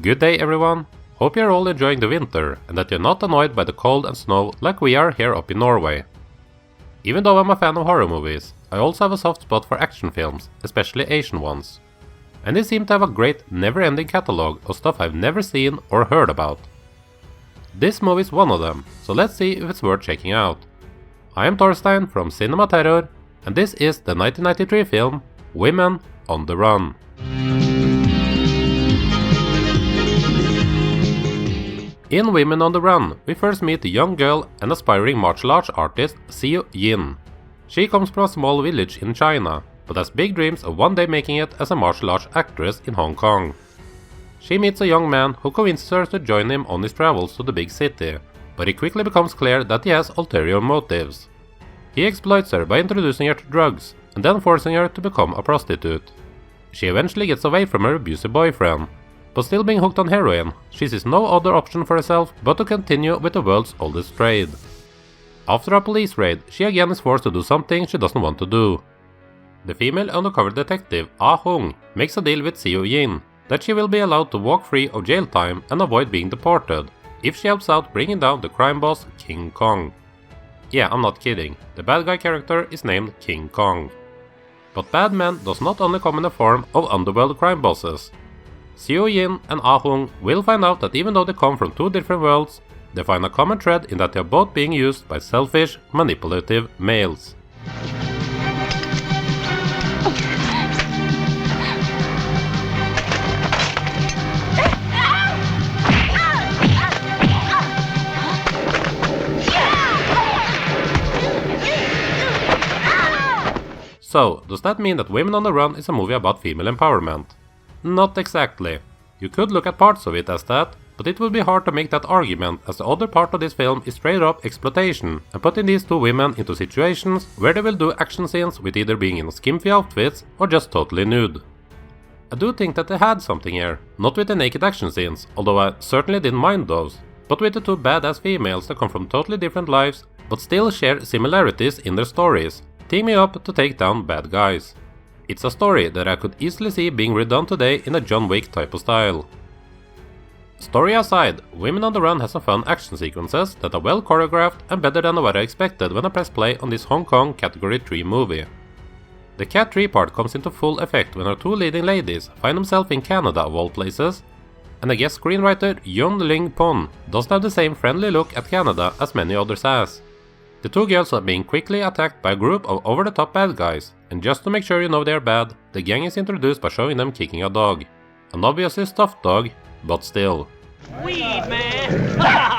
Good day everyone! Hope you're all enjoying the winter and that you're not annoyed by the cold and snow like we are here up in Norway. Even though I'm a fan of horror movies, I also have a soft spot for action films, especially Asian ones. And they seem to have a great never-ending catalog of stuff I've never seen or heard about. This movie is one of them, so let's see if it's worth checking out. I am Torstein from Cinema Terror, and this is the 1993 film Women on the Run. In Women on the Run, we first meet a young girl and aspiring martial arts artist Seo Yin. She comes from a small village in China, but has big dreams of one day making it as a martial arts actress in Hong Kong. She meets a young man who convinces her to join him on his travels to the big city, but it quickly becomes clear that he has ulterior motives. He exploits her by introducing her to drugs, and then forcing her to become a prostitute. She eventually gets away from her abusive boyfriend, but still being hooked on heroin, she sees no other option for herself but to continue with the world's oldest trade. After a police raid, she again is forced to do something she doesn't want to do. The female undercover detective Ah Hung makes a deal with Seo Yin that she will be allowed to walk free of jail time and avoid being deported if she helps out bringing down the crime boss King Kong. Yeah, I'm not kidding, the bad guy character is named King Kong. But bad men does not only come in the form of underworld crime bosses. Seo Yin and Ah Hung will find out that even though they come from two different worlds, they find a common thread in that they are both being used by selfish, manipulative males. So, does that mean that Women on the Run is a movie about female empowerment? Not exactly. You could look at parts of it as that, but it would be hard to make that argument as the other part of this film is straight up exploitation and putting these two women into situations where they will do action scenes with either being in skimpy outfits or just totally nude. I do think that they had something here, not with the naked action scenes, although I certainly didn't mind those, but with the two badass females that come from totally different lives but still share similarities in their stories, teaming up to take down bad guys. It's a story that I could easily see being redone today in a John Wick type of style. Story aside, Women on the Run has some fun action sequences that are well choreographed and better than what I expected when I pressed play on this Hong Kong Category 3 movie. The Cat 3 part comes into full effect when our two leading ladies find themselves in Canada of all places, and I guess screenwriter Yun Ling Pon doesn't have the same friendly look at Canada as many others has. The two girls are being quickly attacked by a group of over-the-top bad guys, and just to make sure you know they're bad, the gang is introduced by showing them kicking a dog. An obviously stuffed dog, but still. Weed, man!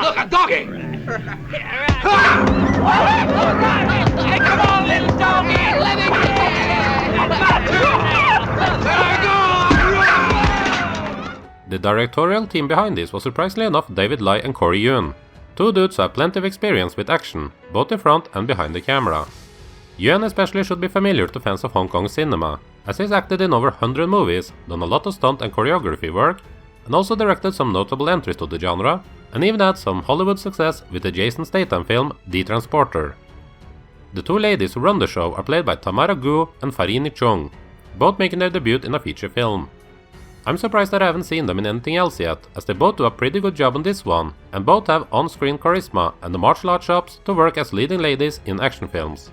Look, a doggy! Hey, come on, little doggy! Let it go! The directorial team behind this was surprisingly enough David Lai and Corey Yuen. Two dudes who have plenty of experience with action, both in front and behind the camera. Yuen especially should be familiar to fans of Hong Kong cinema, as he's acted in over 100 movies, done a lot of stunt and choreography work, and also directed some notable entries to the genre, and even had some Hollywood success with the Jason Statham film The Transporter. The two ladies who run the show are played by Tamara Gu and Farini Chung, both making their debut in a feature film. I'm surprised that I haven't seen them in anything else yet, as they both do a pretty good job on this one, and both have on-screen charisma and the martial arts chops to work as leading ladies in action films.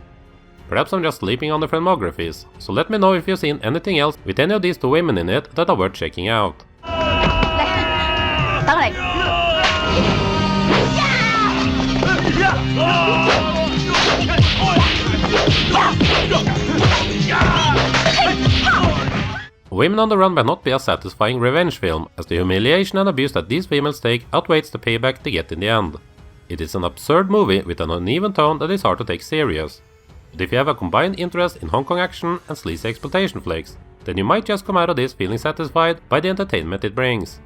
Perhaps I'm just sleeping on the filmographies, so let me know if you've seen anything else with any of these two women in it that are worth checking out. Women on the Run might not be a satisfying revenge film, as the humiliation and abuse that these females take outweighs the payback they get in the end. It is an absurd movie with an uneven tone that is hard to take serious. But if you have a combined interest in Hong Kong action and sleazy exploitation flicks, then you might just come out of this feeling satisfied by the entertainment it brings.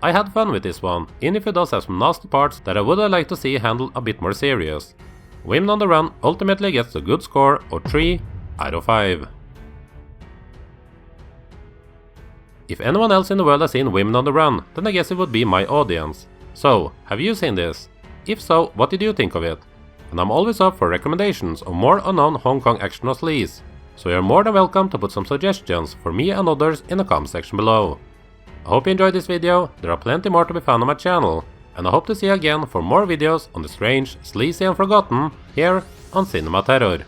I had fun with this one, even if it does have some nasty parts that I would have liked to see handled a bit more serious. Women on the Run ultimately gets a good score of 3 out of 5. If anyone else in the world has seen Women on the Run, then I guess it would be my audience. So, have you seen this? If so, what did you think of it? And I'm always up for recommendations of more unknown Hong Kong action or sleaze, so you're more than welcome to put some suggestions for me and others in the comment section below. I hope you enjoyed this video, there are plenty more to be found on my channel, and I hope to see you again for more videos on the strange, sleazy and forgotten here on Cinema Terror.